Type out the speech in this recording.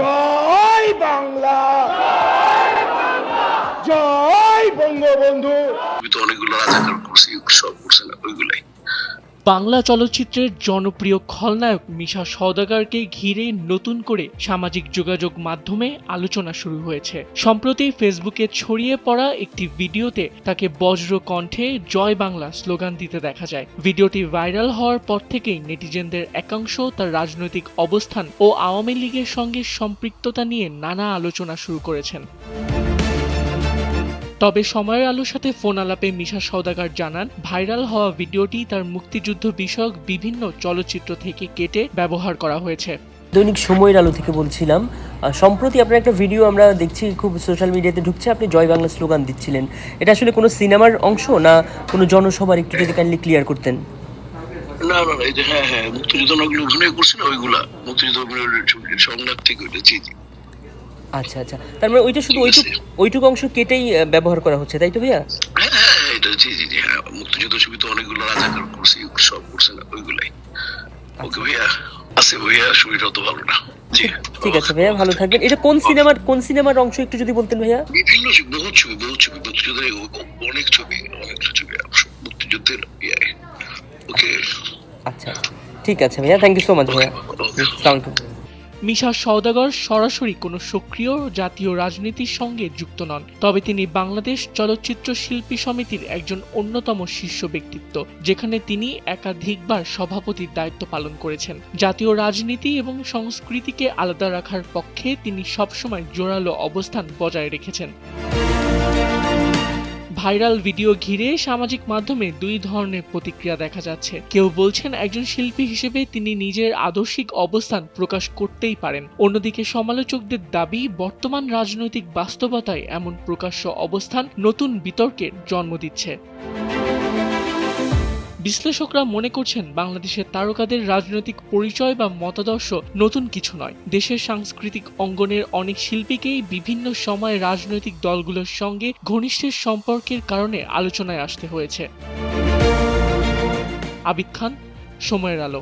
জয় বাংলা, জয় বঙ্গবন্ধু। তো অনেকগুলো রাজাকার করছি, সব করছে না ওইগুলাই। বাংলা চলচ্চিত্রের জনপ্রিয় খলনায়ক মিশা সওদাগরকে ঘিরে নতুন করে সামাজিক যোগাযোগ মাধ্যমে আলোচনা শুরু হয়েছে। সম্প্রতি ফেসবুকে ছড়িয়ে পড়া একটি ভিডিওতে তাকে বজ্র কণ্ঠে জয় বাংলা স্লোগান দিতে দেখা যায়। ভিডিওটি ভাইরাল হওয়ার পর থেকেই নেটিজেনদের একাংশ তার রাজনৈতিক অবস্থান ও আওয়ামী লীগের সঙ্গে সম্পৃক্ততা নিয়ে নানা আলোচনা শুরু করেছেন। তবে সময়ের আলোর সাথে ফোন আলাপে মিশা সওদাগর জানান, ভাইরাল হওয়া ভিডিওটি তার মুক্তিযুদ্ধ বিষয়ক বিভিন্ন চলচ্চিত্র থেকে কেটে ব্যবহার করা হয়েছে। দৈনিক সময়ের আলো থেকে বলছিলাম, সম্প্রতি আপনার একটা ভিডিও আমরা দেখছি খুব সোশ্যাল মিডিয়াতে ঢুকছে, আপনি জয় বাংলা স্লোগান দিচ্ছিলেন। এটা আসলে কোনো সিনেমার অংশ না কোনো জনসভার? একটু যদি কাইন্ডলি ক্লিয়ার করতেন। না না, এই যে হ্যাঁ মুক্তিযুদ্ধ অনেকগুলো অভিনয় করছি না, ওইগুলা মুক্তিযুদ্ধ অভিনয়ের সংলাপ থেকে ওইটা। জি জি। আচ্ছা আচ্ছা, তার মানে ওইটা শুধু ওইটুকু অংশ কেটেই ব্যবহার করা হচ্ছে, তাই তো ভাইয়া? হ্যাঁ এটা জি জি জি, হ্যাঁ মুক্তিযুদ্ধ ছবি তো অনেকগুলো রাজাকার করছি, সব করছে না ওইগুলাই। ওকে ভাইয়া, আছে ভাইয়া, শরীরটা তো ভালো না। জি ঠিক আছে ভাইয়া, ভালো থাকবেন। এটা কোন সিনেমার অংশ একটু যদি বলতেন ভাইয়া? বিভিন্ন বহুত ছবি মুক্তিযুদ্ধের অনেক ছবি মুক্তিযুদ্ধের ওকে। আচ্ছা ঠিক আছে ভাইয়া, থ্যাংক ইউ সো মাচ ভাইয়া। আসসালামু আলাইকুম। মিশা সওদাগর সরাসরি কোনো সক্রিয় জাতীয় রাজনীতির সঙ্গে যুক্ত নন, তবে তিনি বাংলাদেশ চলচ্চিত্র শিল্পী সমিতির একজন অন্যতম শীর্ষ ব্যক্তিত্ব, যেখানে তিনি একাধিকবার সভাপতির দায়িত্ব পালন করেছেন। জাতীয় রাজনীতি এবং সংস্কৃতিকে আলাদা রাখার পক্ষে তিনি সবসময় জোরালো অবস্থান বজায় রেখেছেন। ভাইরাল ভিডিও ঘিরে সামাজিক মাধ্যমে দুই ধরনের প্রতিক্রিয়া দেখা যাচ্ছে। কেউ বলছেন একজন শিল্পী হিসেবে তিনি নিজের আদর্শিক অবস্থান প্রকাশ করতেই পারেন। অন্যদিকে সমালোচকদের দাবি, বর্তমান রাজনৈতিক বাস্তবতায় এমন প্রকাশ্য অবস্থান নতুন বিতর্কের জন্ম দিচ্ছে। বিশ্লেষকরা মনে করছেন, বাংলাদেশের তারকাদের রাজনৈতিক পরিচয় বা মতাদর্শ নতুন কিছু নয়। দেশের সাংস্কৃতিক অঙ্গনের অনেক শিল্পীকেই বিভিন্ন সময়ে রাজনৈতিক দলগুলোর সঙ্গে ঘনিষ্ঠ সম্পর্কের কারণে আলোচনায় আসতে হয়েছে। আবিদ খান, সময়ের আলো।